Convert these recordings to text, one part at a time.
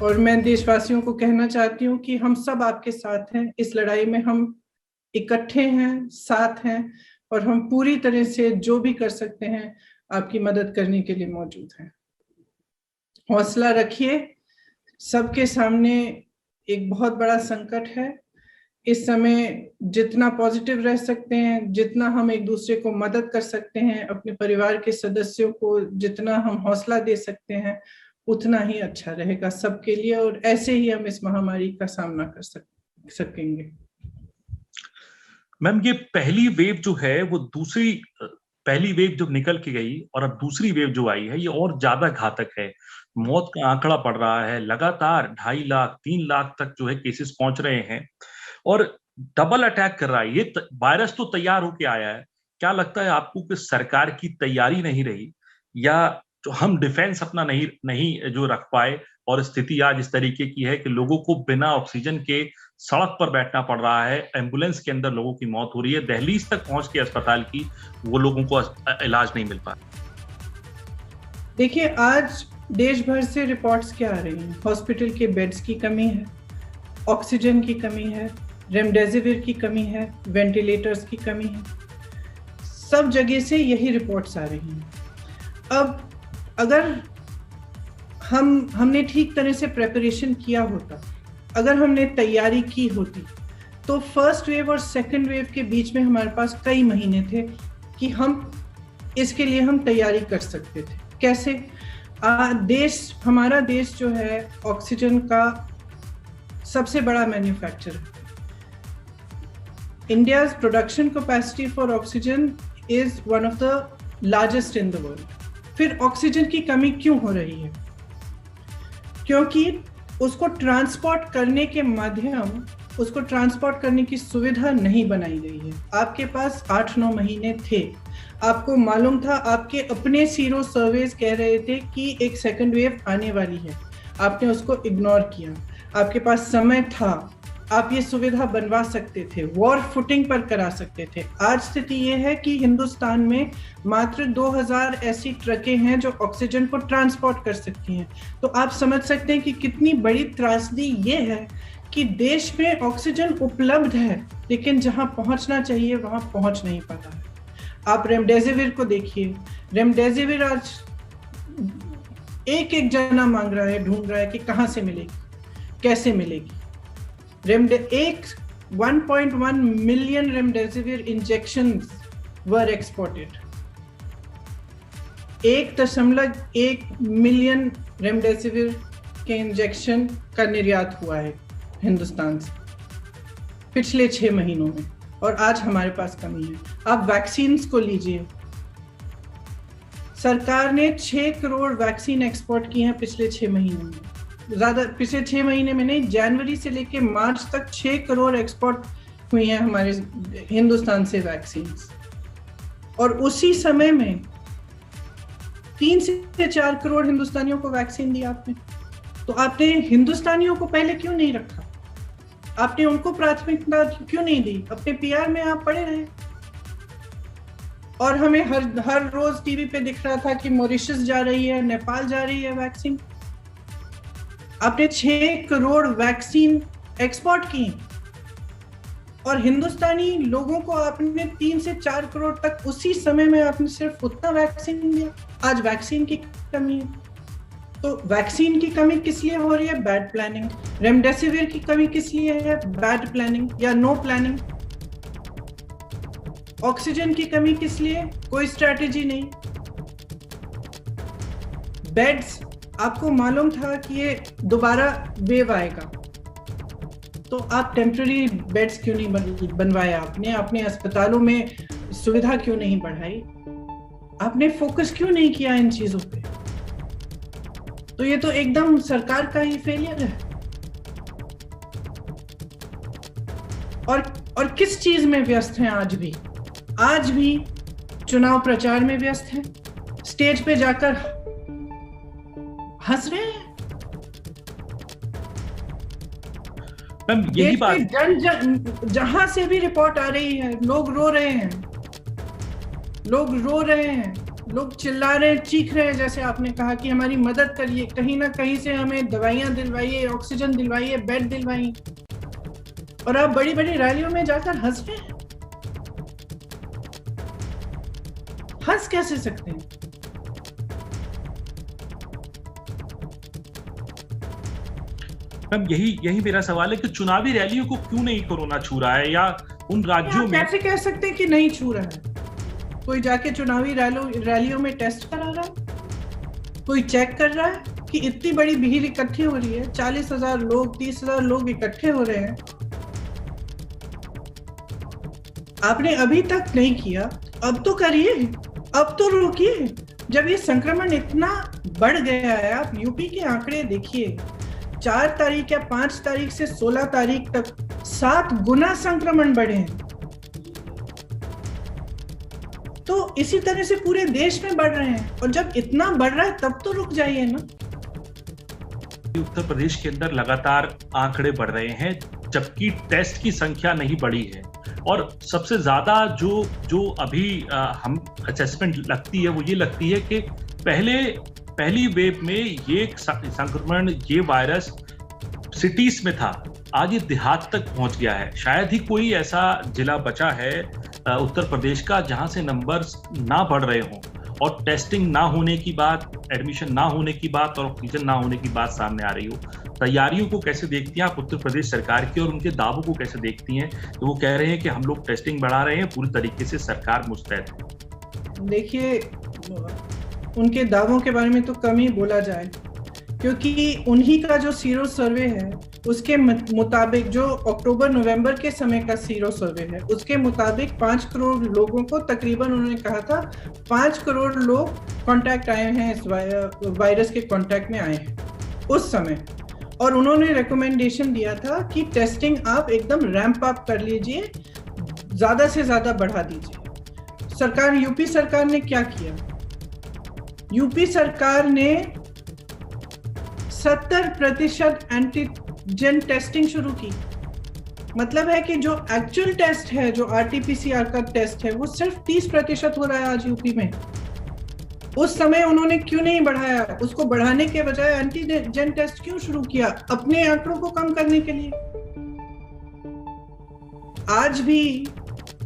और मैं देशवासियों को कहना चाहती हूँ कि हम सब आपके साथ हैं, इस लड़ाई में हम इकट्ठे हैं, साथ हैं, और हम पूरी तरह से जो भी कर सकते हैं आपकी मदद करने के लिए मौजूद हैं। हौसला रखिए, सबके सामने एक बहुत बड़ा संकट है। इस समय जितना पॉजिटिव रह सकते हैं, जितना हम एक दूसरे को मदद कर सकते हैं, अपने परिवार के सदस्यों को जितना हम हौसला दे सकते हैं, उतना ही अच्छा रहेगा सबके लिए, और ऐसे ही हम इस महामारी का सामना कर सकेंगे। मैम, ये पहली वेव जो है वो पहली वेव जो निकल के गई और अब दूसरी वेव जो आई है ये और ज्यादा घातक है। मौत का आंकड़ा बढ़ रहा है, लगातार 2.5 लाख 3 लाख तक जो है केसेस पहुंच रहे हैं और डबल अटैक कर रहा है। ये वायरस तो तैयार होके आया है। क्या लगता है आपको कि सरकार की तैयारी नहीं रही, या जो हम डिफेंस अपना नहीं जो रख पाए, और स्थिति आज इस तरीके की है कि लोगों को बिना ऑक्सीजन के सड़क पर बैठना पड़ रहा है, एम्बुलेंस के अंदर लोगों की मौत हो रही है, दहलीज तक पहुंच के अस्पताल की वो लोगों को इलाज नहीं मिल पा रहा। देखिए, आज देश भर से रिपोर्ट्स क्या आ रही हैं? हॉस्पिटल के बेड्स की कमी है, ऑक्सीजन की कमी है, रेमडेसिविर की कमी है, वेंटिलेटर्स की कमी है, सब जगह से यही रिपोर्ट्स आ रही हैं। अब अगर हमने ठीक तरह से प्रिपरेशन किया होता, अगर हमने तैयारी की होती, तो फर्स्ट वेव और सेकंड वेव के बीच में हमारे पास कई महीने थे कि हम इसके लिए हम तैयारी कर सकते थे। कैसे? हमारा देश जो है ऑक्सीजन का सबसे बड़ा मैन्युफैक्चरर है। India's production capacity for oxygen is one of the largest in the world. फिर ऑक्सीजन की कमी क्यों हो रही है? क्योंकि उसको ट्रांसपोर्ट करने की सुविधा नहीं बनाई गई है। आपके पास 8-9 महीने थे, आपको मालूम था, आपके अपने सीरो सर्वेज कह रहे थे कि एक सेकंड वेव आने वाली है, आपने उसको इग्नोर किया। आपके पास समय था, आप ये सुविधा बनवा सकते थे, वॉर फुटिंग पर करा सकते थे। आज स्थिति ये है कि हिंदुस्तान में मात्र 2000 ऐसी ट्रकें हैं जो ऑक्सीजन को ट्रांसपोर्ट कर सकती हैं। तो आप समझ सकते हैं कि कितनी बड़ी त्रासदी ये है कि देश में ऑक्सीजन उपलब्ध है, लेकिन जहां पहुंचना चाहिए वहां पहुंच नहीं पाता है। आप रेमडेसिविर को देखिए, रेमडेसिविर आज एक जना मांग रहा है, ढूंढ रहा है कि कहां से मिलेगी, कैसे मिलेगी। 1.1 million remdesivir injections were exported. 1.1 million remdesivir के इंजेक्शन का निर्यात हुआ है हिंदुस्तान से पिछले 6 महीनों में, और आज हमारे पास कमी है। आप वैक्सीन्स को लीजिए, सरकार ने 6 करोड़ वैक्सीन एक्सपोर्ट की हैं पिछले 6 महीनों में। ज्यादा पिछले 6 महीने में नहीं, जनवरी से लेकर मार्च तक 6 करोड़ एक्सपोर्ट हुई हैं हमारे हिंदुस्तान से वैक्सीन। और उसी समय में 3 से 4 करोड़ हिंदुस्तानियों को वैक्सीन दी आपने। तो आपने हिंदुस्तानियों को पहले क्यों नहीं रखा? आपने उनको प्राथमिकता क्यों नहीं दी? अपने पीआर में आप पड़े रहे। और हमें हर रोज टीवी पे दिख रहा था कि मॉरिशस जा रही है, नेपाल जा रही है वैक्सीन। आपने 6 करोड़ वैक्सीन एक्सपोर्ट की, और हिंदुस्तानी लोगों को आपने 3 से 4 करोड़ तक उसी समय में आपने सिर्फ उतना वैक्सीन दिया। आज वैक्सीन की कमी है। तो वैक्सीन की कमी किस लिए हो रही है? Bad planning. रेमडेसिविर की कमी किस लिए है? बैड प्लानिंग या नो प्लानिंग। ऑक्सीजन की कमी किस लिए? कोई स्ट्रैटेजी नहीं। बेड्स, आपको मालूम था कि ये दोबारा वेव आएगा, तो आप टेम्पररी बेड्स क्यों नहीं बनवाए? आपने अस्पतालों में सुविधा क्यों नहीं बढ़ाई? आपने फोकस क्यों नहीं किया इन चीजों पे? तो ये तो एकदम सरकार का ही फेलियर है। और किस चीज में व्यस्त हैं आज भी चुनाव प्रचार में व्यस्त हैं, स्टेज पे जाकर हंस रहे हैं। यही बात, जहां से भी रिपोर्ट आ रही है, लोग रो रहे हैं। लोग चिल्ला रहे हैं, चीख रहे हैं, जैसे आपने कहा कि हमारी मदद करिए, कहीं ना कहीं से हमें दवाइयां दिलवाइए, ऑक्सीजन दिलवाइए, बेड दिलवाइए, और आप बड़ी बड़ी रैलियों में जाकर हंस रहे हैं। हंस कैसे सकते हैं? मैम यही मेरा सवाल है कि चुनावी रैलियों को क्यों नहीं कोरोना छू रहा है, या उन राज्यों में कैसे कह सकते हैं कि नहीं छू रहा है? कोई जाके चुनावी रैलियों में टेस्ट करा रहा है? कोई चेक कर रहा है कि इतनी बड़ी भीड़ इकट्ठी हो रही है, 40,000 लोग, 30,000 लोग इकट्ठे हो रहे हैं? आपने अभी तक नहीं किया, अब तो करिए, अब तो रोकिए। जब ये संक्रमण इतना बढ़ गया है, आप यूपी के आंकड़े देखिए, 4 तारीख या 5 तारीख से 16 तारीख तक 7 गुना संक्रमण बढ़े हैं। तो इसी तरह से पूरे देश में बढ़ रहे हैं, और जब इतना बढ़ रहा है तब तो रुक जाइए ना। उत्तर प्रदेश के अंदर लगातार आंकड़े बढ़ रहे हैं, जबकि टेस्ट की संख्या नहीं बढ़ी है। और सबसे ज्यादा जो अभी हम असेसमेंट लगती है वो ये लगती है कि पहली वेव में ये संक्रमण, ये वायरस सिटीज में था, आज ये देहात तक पहुंच गया है। शायद ही कोई ऐसा जिला बचा है उत्तर प्रदेश का जहां से नंबर्स ना बढ़ रहे हों, और टेस्टिंग ना होने की बात, एडमिशन ना होने की बात और ऑक्सीजन ना होने की बात सामने आ रही हो। तैयारियों को कैसे देखती हैं आप उत्तर प्रदेश सरकार की, और उनके दावों को कैसे देखती हैं? तो वो कह रहे हैं कि हम लोग टेस्टिंग बढ़ा रहे हैं, पूरी तरीके से सरकार मुस्तैद है। देखिए, उनके दावों के बारे में तो कम ही बोला जाए, क्योंकि उन्हीं का जो सीरो सर्वे है उसके मुताबिक, जो अक्टूबर नवंबर के समय का सीरो सर्वे है, उसके मुताबिक 5 करोड़ लोगों को तकरीबन, उन्होंने कहा था 5 करोड़ लोग कांटेक्ट आए हैं, इस वायरस के कांटेक्ट में आए हैं उस समय। और उन्होंने रिकमेंडेशन दिया था कि टेस्टिंग आप एकदम रैंप अप कर लीजिए, ज्यादा से ज्यादा बढ़ा दीजिए। सरकार, यूपी सरकार ने क्या किया? यूपी सरकार ने 70% एंटीजन टेस्टिंग शुरू की। मतलब है कि जो एक्चुअल टेस्ट है, जो आरटीपीसीआर का टेस्ट है, वो सिर्फ 30% हो रहा है आज यूपी में। उस समय उन्होंने क्यों नहीं बढ़ाया? उसको बढ़ाने के बजाय एंटीजन टेस्ट क्यों शुरू किया? अपने आंकड़ों को कम करने के लिए। आज भी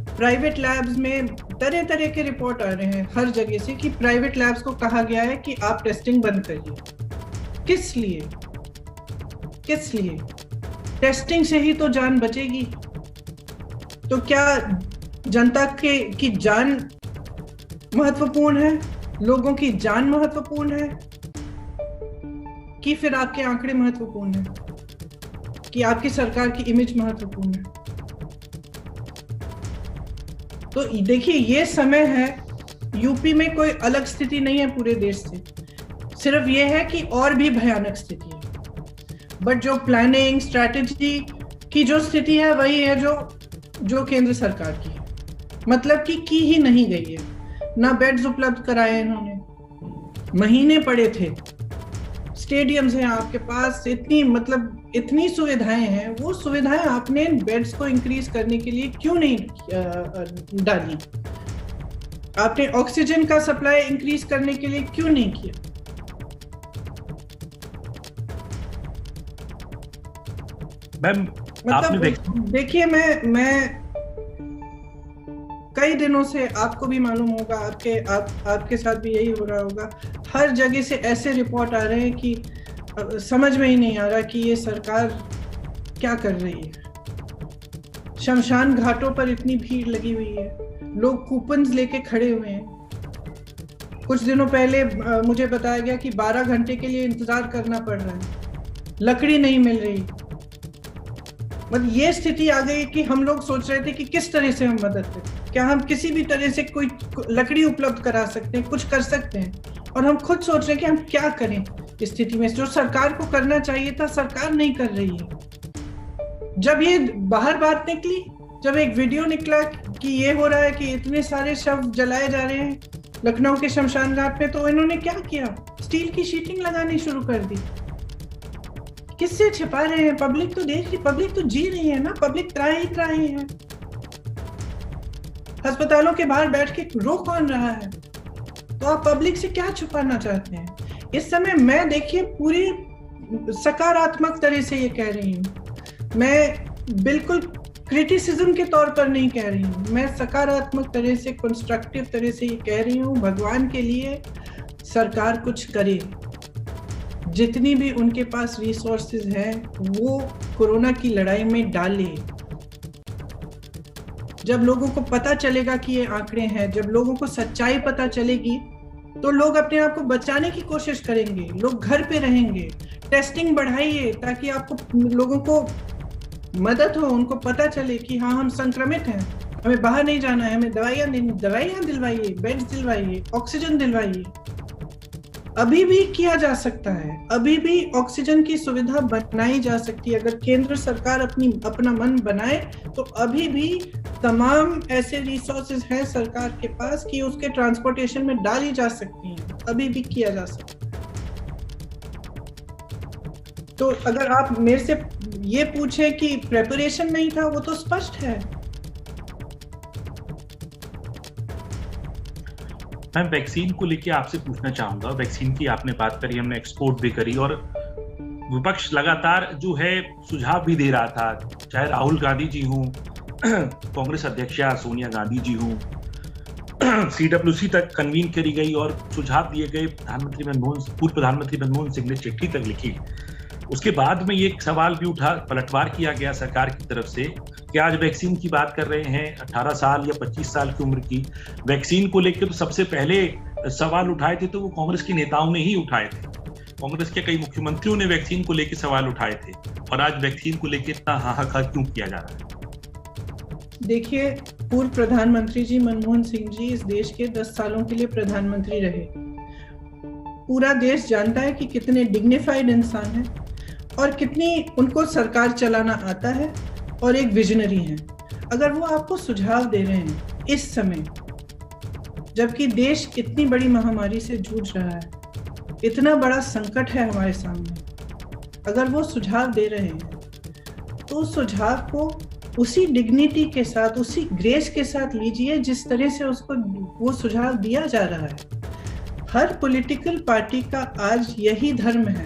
प्राइवेट लैब्स में तरह तरह के रिपोर्ट आ रहे हैं हर जगह से कि प्राइवेट लैब्स को कहा गया है कि आप टेस्टिंग बंद करिए। किस लिए? किस लिए? टेस्टिंग से ही तो जान बचेगी। तो क्या जनता की जान महत्वपूर्ण है, लोगों की जान महत्वपूर्ण है, कि फिर आपके आंकड़े महत्वपूर्ण है, कि आपकी सरकार की इमेज महत्वपूर्ण है? तो देखिए, ये समय है, यूपी में कोई अलग स्थिति नहीं है पूरे देश से, सिर्फ ये है कि और भी भयानक स्थिति है। बट जो प्लानिंग, स्ट्रैटेजी की जो स्थिति है, वही है जो केंद्र सरकार की है। मतलब की ही नहीं गई है। ना बेड्स उपलब्ध कराए इन्होंने, महीने पड़े थे। स्टेडियम्स हैं आपके पास, इतनी सुविधाएं हैं, वो सुविधाएं आपने बेड्स को इंक्रीज करने के लिए क्यों नहीं डाली? आपने ऑक्सीजन का सप्लाई इंक्रीज करने के लिए क्यों नहीं किया? मैम, मतलब देखिए, मैं कई दिनों से, आपको भी मालूम होगा, आपके साथ भी यही हो रहा होगा, हर जगह से ऐसे रिपोर्ट आ रहे हैं कि समझ में ही नहीं आ रहा कि ये सरकार क्या कर रही है। शमशान घाटों पर इतनी भीड़ लगी हुई है, लोग कूपन्स लेके खड़े हुए हैं। कुछ दिनों पहले मुझे बताया गया कि 12 घंटे के लिए इंतजार करना पड़ रहा है, लकड़ी नहीं मिल रही। मतलब ये स्थिति आ गई कि हम लोग सोच रहे थे कि किस तरह से हम मदद करें, क्या हम किसी भी तरह से कोई लकड़ी उपलब्ध करा सकते हैं, कुछ कर सकते हैं। और हम खुद सोच रहे हैं कि हम क्या करें इस स्थिति में। जो सरकार को करना चाहिए था, सरकार नहीं कर रही है। जब ये बाहर बात निकली, जब एक वीडियो निकला कि ये हो रहा है कि इतने सारे शव जलाए जा रहे हैं लखनऊ के शमशान घाट में, तो इन्होंने क्या किया? स्टील की शीटिंग लगानी शुरू कर दी। किससे छिपा रहे हैं? पब्लिक तो देख रही, पब्लिक तो जी रही है ना, पब्लिक त्राही है। अस्पतालों के बाहर बैठ के रो कौन रहा है? तो आप पब्लिक से क्या छुपाना चाहते हैं? इस समय मैं देखिए पूरी सकारात्मक तरह से ये कह रही हूँ, मैं बिल्कुल क्रिटिसिज्म के तौर पर नहीं कह रही हूँ, मैं सकारात्मक तरह से, कंस्ट्रक्टिव तरह से ये कह रही हूँ, भगवान के लिए सरकार कुछ करे, जितनी भी उनके पास रिसोर्सेज हैं वो कोरोना की लड़ाई में डाले। जब लोगों को पता चलेगा कि ये आंकड़े हैं, जब लोगों को सच्चाई पता चलेगी, तो लोग अपने आप को बचाने की कोशिश करेंगे, लोग घर पे रहेंगे। टेस्टिंग बढ़ाइए ताकि आपको, लोगों को मदद हो, उनको पता चले कि हाँ हम संक्रमित हैं, हमें बाहर नहीं जाना है, हमें दवाइयाँ दिलवाइए, बेड्स दिलवाइए, ऑक्सीजन दिलवाइए। अभी भी किया जा सकता है, अभी भी ऑक्सीजन की सुविधा बनाई जा सकती है। अगर केंद्र सरकार अपना मन बनाए तो अभी भी तमाम ऐसे रिसोर्सेज हैं सरकार के पास कि उसके ट्रांसपोर्टेशन में डाली जा सकती हैं, अभी भी किया जा सकता है। तो अगर आप मेरे से ये पूछे कि प्रेपरेशन नहीं था, वो तो स्पष्ट है। मैं वैक्सीन को लेके आपसे पूछना चाहूंगा, वैक्सीन की आपने बात करी, हमने एक्सपोर्ट भी करी और विपक्ष लगातार जो है सुझाव भी दे रहा था, चाहे राहुल गांधी जी हों, कांग्रेस अध्यक्षा सोनिया गांधी जी हों, CWC तक कन्वीन करी गई और सुझाव दिए गए, पूर्व प्रधानमंत्री मनमोहन सिंह ने चिट्ठी तक लिखी। उसके बाद में ये सवाल भी उठा, पलटवार किया गया सरकार की तरफ से कि आज वैक्सीन की बात कर रहे हैं, 18 साल या 25 साल की उम्र की वैक्सीन को लेकर तो सबसे पहले सवाल उठाए थे तो वो कांग्रेस के नेताओं ने ही उठाए थे। कांग्रेस के कई मुख्यमंत्रियों ने वैक्सीन को लेकर सवाल उठाए थे और आज वैक्सीन को लेकर इतना हाहाकार क्यों किया जा रहा है? देखिए, पूर्व प्रधानमंत्री जी मनमोहन सिंह जी इस देश के 10 सालों के लिए प्रधानमंत्री रहे। पूरा देश जानता है कि कितने डिग्निफाइड इंसान हैं और कितनी उनको सरकार चलाना आता है और एक विजनरी है। अगर वो आपको सुझाव दे रहे हैं इस समय, जबकि देश इतनी बड़ी महामारी से जूझ रहा है, इतना बड़ा संकट है हमारे सामने, अगर वो सुझाव दे रहे हैं तो उस सुझाव को उसी डिग्निटी के साथ, उसी ग्रेस के साथ लीजिए जिस तरह से उसको वो सुझाव दिया जा रहा है। हर पॉलिटिकल पार्टी का आज यही धर्म है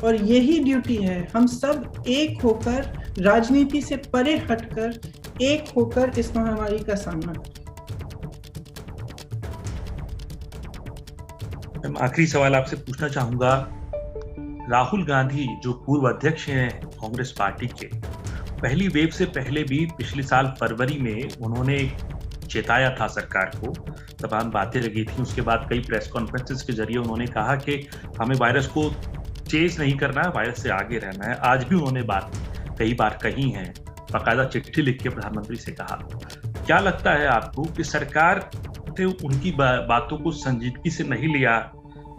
और यही ड्यूटी है, हम सब एक होकर, राजनीति से परे हटकर एक होकर इस महामारी का सामना करें। आखिरी सवाल आपसे पूछना चाहूंगा, राहुल गांधी जो पूर्व अध्यक्ष हैं कांग्रेस पार्टी के, पहली वेव से पहले भी पिछले साल फरवरी में उन्होंने चेताया था सरकार को, तमाम बातें लगी थी। उसके बाद कई प्रेस कॉन्फ्रेंसेस के जरिए उन्होंने कहा कि हमें वायरस को चेज नहीं करना है, वायरस से आगे रहना है। आज भी उन्होंने बात कई बार कही है, बाकायदा चिट्ठी लिख के प्रधानमंत्री से कहा। क्या लगता है आपको कि सरकार ने उनकी बातों को संजीदगी से नहीं लिया?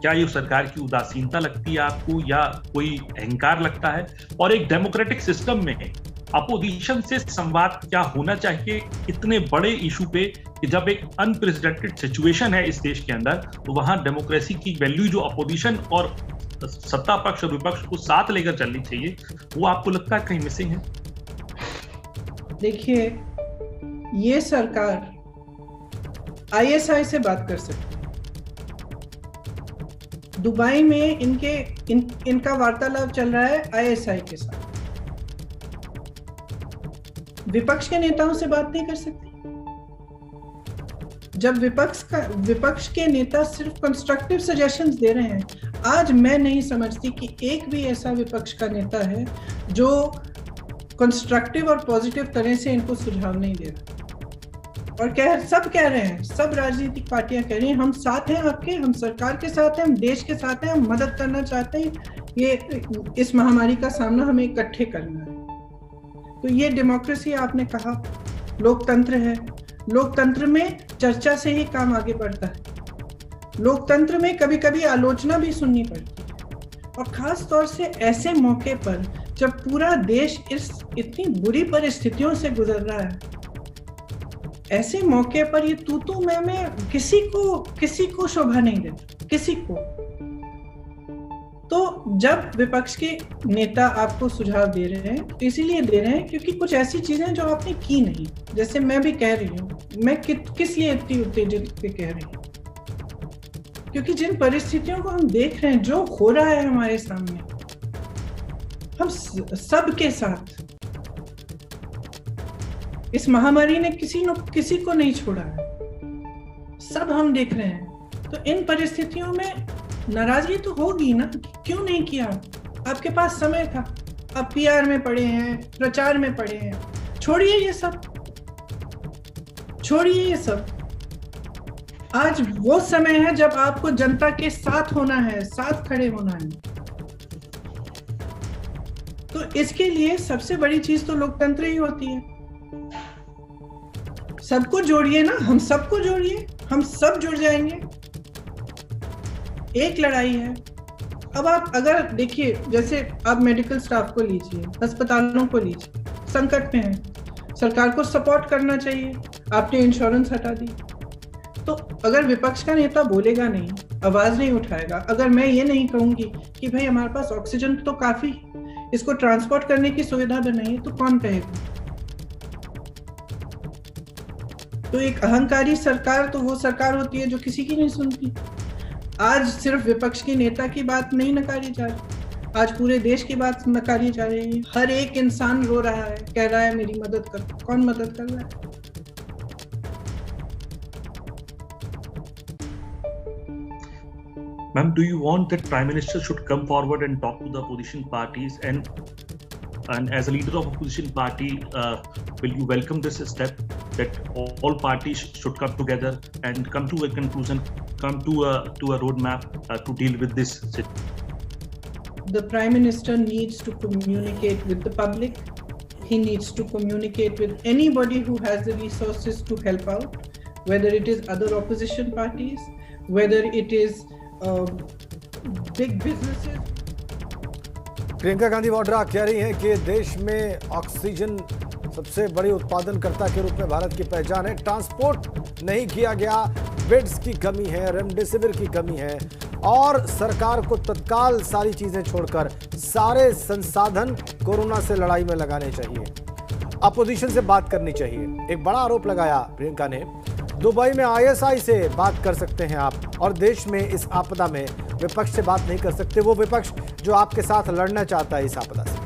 क्या ये सरकार की उदासीनता लगती है आपको या कोई अहंकार लगता है? और एक डेमोक्रेटिक सिस्टम में अपोजिशन से संवाद क्या होना चाहिए इतने बड़े इशू पे कि जब एक अनप्रेसिडेंटेड सिचुएशन है इस देश के अंदर, तो वहां डेमोक्रेसी की वैल्यू जो अपोजिशन और सत्ता पक्ष और विपक्ष को साथ लेकर चलनी चाहिए, वो आपको लगता है कहीं मिसिंग है? देखिए, ये सरकार ISI से बात कर सकती है। दुबई में इनका वार्तालाप चल रहा है ISI के साथ। विपक्ष के नेताओं से बात नहीं कर सकती। जब विपक्ष के नेता सिर्फ कंस्ट्रक्टिव सजेशंस दे रहे हैं, आज मैं नहीं समझती कि एक भी ऐसा विपक्ष का नेता है जो कंस्ट्रक्टिव और पॉजिटिव तरह से इनको सुझाव नहीं दे रहा। और सब कह रहे हैं, सब राजनीतिक पार्टियां कह रही हैं, हम साथ हैं आपके, हम सरकार के साथ हैं, हम देश के साथ हैं, हम मदद करना चाहते हैं, ये इस महामारी का सामना हमें इकट्ठे करना है। तो ये डेमोक्रेसी, आपने कहा, लोकतंत्र है। लोकतंत्र में चर्चा से ही काम आगे बढ़ता है। लोकतंत्र में कभी कभी आलोचना भी सुननी पड़ती है, और खास तौर से ऐसे मौके पर जब पूरा देश इतनी बुरी परिस्थितियों से गुजर रहा है, ऐसे मौके पर ये तू मैं किसी को शोभा नहीं देता, किसी को। तो जब विपक्ष के नेता आपको सुझाव दे रहे हैं, तो इसीलिए दे रहे हैं क्योंकि कुछ ऐसी चीजें जो आपने की नहीं, जैसे मैं भी कह रही हूँ, मैं किस लिए इतनी उत्तेजित पे कह रही हूँ। क्योंकि जिन परिस्थितियों को हम देख रहे हैं, जो हो रहा है हमारे सामने, हम सब के साथ, इस महामारी ने किसी को नहीं छोड़ा है, सब हम देख रहे हैं। तो इन परिस्थितियों में नाराजगी तो होगी ना, क्यों नहीं किया? आपके पास समय था, आप पीआर में पड़े हैं, प्रचार में पड़े हैं, छोड़िए ये सब, छोड़िए ये सब। आज वो समय है जब आपको जनता के साथ होना है, साथ खड़े होना है। तो इसके लिए सबसे बड़ी चीज तो लोकतंत्र ही होती है। सबको जोड़िए ना, हम सबको जोड़िए, हम सब जुड़ जाएंगे। एक लड़ाई है। अब आप अगर देखिए, जैसे आप मेडिकल स्टाफ को लीजिए, अस्पतालों को लीजिए, संकट में है, सरकार को सपोर्ट करना चाहिए, आपने इंश्योरेंस हटा दी। तो अगर विपक्ष का नेता बोलेगा नहीं, आवाज नहीं उठाएगा, अगर मैं ये नहीं कहूंगी कि भाई हमारे पास ऑक्सीजन तो काफी, इसको ट्रांसपोर्ट करने की सुविधा बनाइए, तो कौन कहेगा? तो एक अहंकारी सरकार तो वो सरकार होती है जो किसी की नहीं सुनती। आज सिर्फ विपक्ष के नेता की बात नहीं नकारी जा रही, आज पूरे देश की बात नकारी जा रही है। हर एक इंसान रो रहा है, कह रहा है मेरी मदद कर। कौन मदद कर रहा है? Ma'am, do you want that Prime Minister should come forward and talk to the opposition parties, and as a leader of opposition party, will you welcome this step that all parties should come together and come to a conclusion, come to a roadmap to deal with this situation? The Prime Minister needs to communicate with the public. He needs to communicate with anybody who has the resources to help out, whether it is other opposition parties, whether it is big businesses. Priyanka Gandhi Vadra कह रही हैं कि देश में oxygen सबसे बड़ी उत्पादनकर्ता के रूप में भारत की पहचान है। ट्रांसपोर्ट नहीं किया गया, बेड्स की कमी है, रेमडेसिविर की कमी है, और सरकार को तत्काल सारी चीजें छोड़कर सारे संसाधन कोरोना से लड़ाई में लगाने चाहिए, अपोजिशन से बात करनी चाहिए। एक बड़ा आरोप लगाया प्रियंका ने, दुबई में आईएसआई से बात कर सकते हैं आप, और देश में इस आपदा में विपक्ष से बात नहीं कर सकते, वो विपक्ष जो आपके साथ लड़ना चाहता है इस आपदा से।